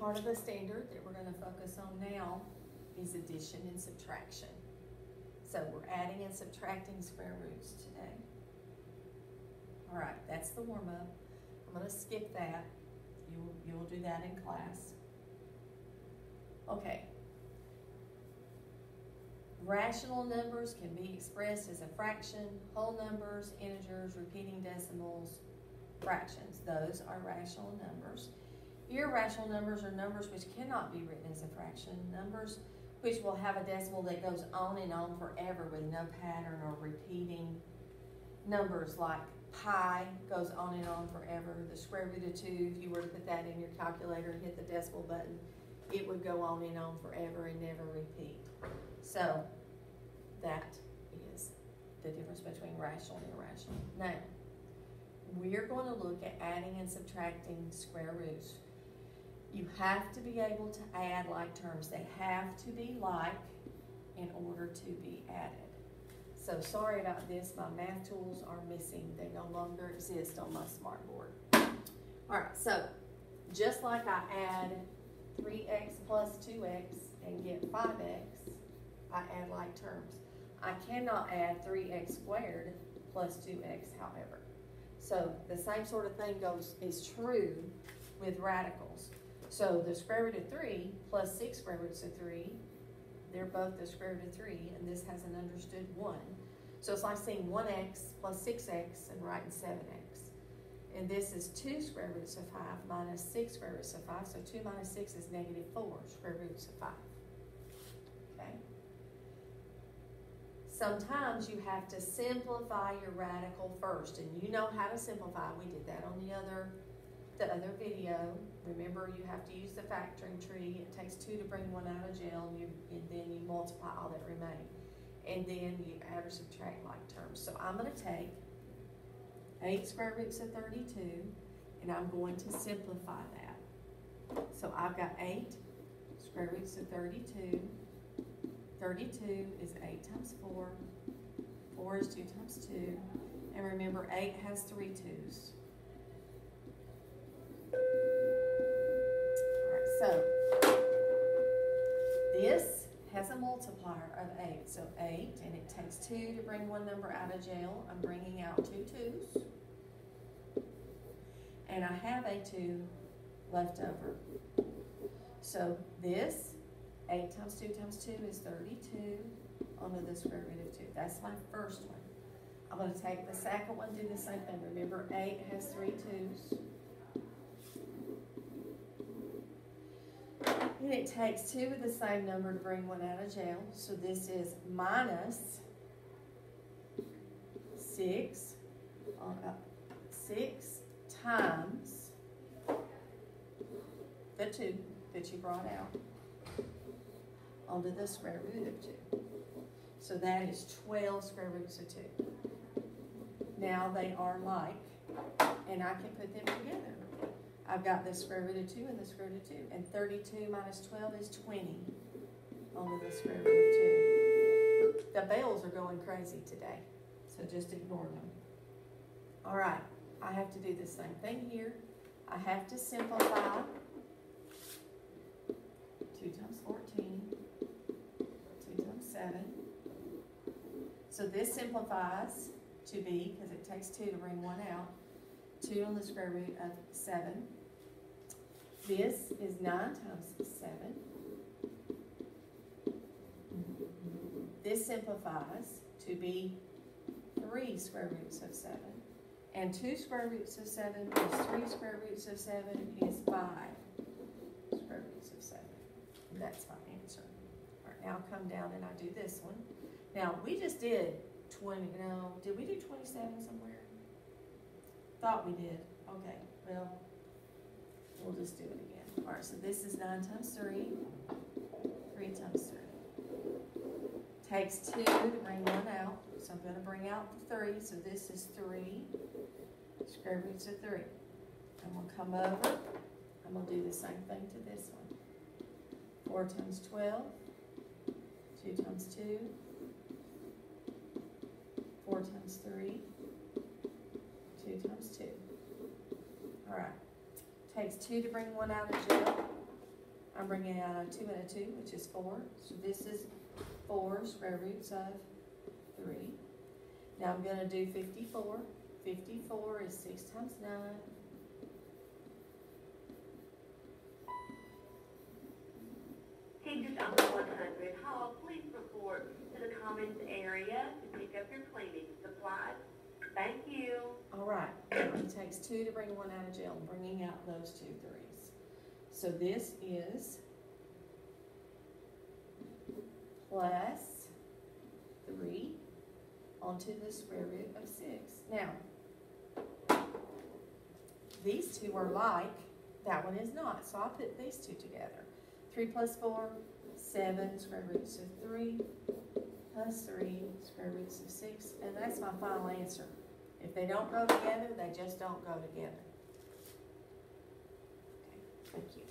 part of the standard that we're going to focus on now is addition and subtraction. So we're adding and subtracting square roots today. All right, that's the warm-up. I'm going to skip that. You'll do that in class. Okay. Rational numbers can be expressed as a fraction, whole numbers, integers, repeating decimals, fractions. Those are rational numbers. Irrational numbers are numbers which cannot be written as a fraction. Numbers which will have a decimal that goes on and on forever with no pattern or repeating. Numbers like pi goes on and on forever. The square root of 2, if you were to put that in your calculator and hit the decimal button, it would go on and on forever and never repeat. So that is the difference between rational and irrational. Now, we're going to look at adding and subtracting square roots. You have to be able to add like terms. They have to be like in order to be added. So sorry about this, my math tools are missing. They no longer exist on my smart board. All right, so just like I add 3x plus 2x and get 5x, I add like terms. I cannot add 3x squared plus 2x, however. So the same sort of thing is true with radicals. So the square root of 3 plus 6 square roots of 3, they're both the square root of 3, and this has an understood 1. So it's like saying 1x plus 6x and writing 7x. And this is 2 square roots of 5 minus 6 square roots of 5. So 2 minus 6 is negative 4 square roots of 5. Okay? Sometimes you have to simplify your radical first. And you know how to simplify. We did that on the other video. Remember, you have to use the factoring tree. It takes 2 to bring 1 out of jail, and then you multiply all that remain. And then you add or subtract like terms. So I'm going to take 8 square roots of 32, and I'm going to simplify that. So I've got 8 square roots of 32. 32 is 8 times 4. 4 is 2 times 2. And remember, 8 has 3 2's. So, this has a multiplier of 8. So 8, and it takes 2 to bring one number out of jail. I'm bringing out 2 2's. And I have a 2 left over. So this, 8 times 2 times 2 is 32 onto the square root of 2. That's my first one. I'm going to take the second one, do the same thing. Remember, 8 has 3 2's. And it takes 2 of the same number to bring one out of jail. So this is minus 6 times the 2 that you brought out onto the square root of 2. So that is 12 square roots of 2. Now they are like, and I can put them together. I've got the square root of 2 and the square root of 2. And 32 minus 12 is 20 onto the square root of 2. The bells are going crazy today, so just ignore them. All right, I have to do the same thing here. I have to simplify 2 times 14, 2 times 7. So this simplifies to be, because it takes 2 to bring 1 out, 2 on the square root of 7. This is 9 times 7. This simplifies to be 3 square roots of 7. And 2 square roots of 7 plus 3 square roots of 7 is 5 square roots of 7. And that's my answer. All right, now I'll come down and I do this one. Now, we just did 20, no, did we do 27 somewhere? Thought we did. Okay, well, we'll just do it again. All right, so this is 9 times 3, 3 times 3. Takes 2 to bring 1 out, so I'm going to bring out the 3, so this is 3 square roots of 3. I'm going to come over, I'm going to do the same thing to this one. 4 times 12, 2 times 2, 4 times 3, 2 times 2. All right. Takes 2 to bring 1 out of jail. I'm bringing out a 2 and a 2, which is 4. So this is 4 square roots of 3. Now I'm going to do 54. 54 is 6 times 9. Teachers on the 100 hall, please report to the commons area to pick up your cleaning supplies. Thank you. All right, now it takes 2 to bring 1 out of jail. I'm bringing out those 2 3s. So this is plus 3 onto the square root of 6. Now, these 2 are like, that one is not, so I'll put these 2 together. 3 plus 4, 7 square roots of 3, plus 3 square roots of 6, and that's my final answer. If they don't go together, they just don't go together. Okay, thank you.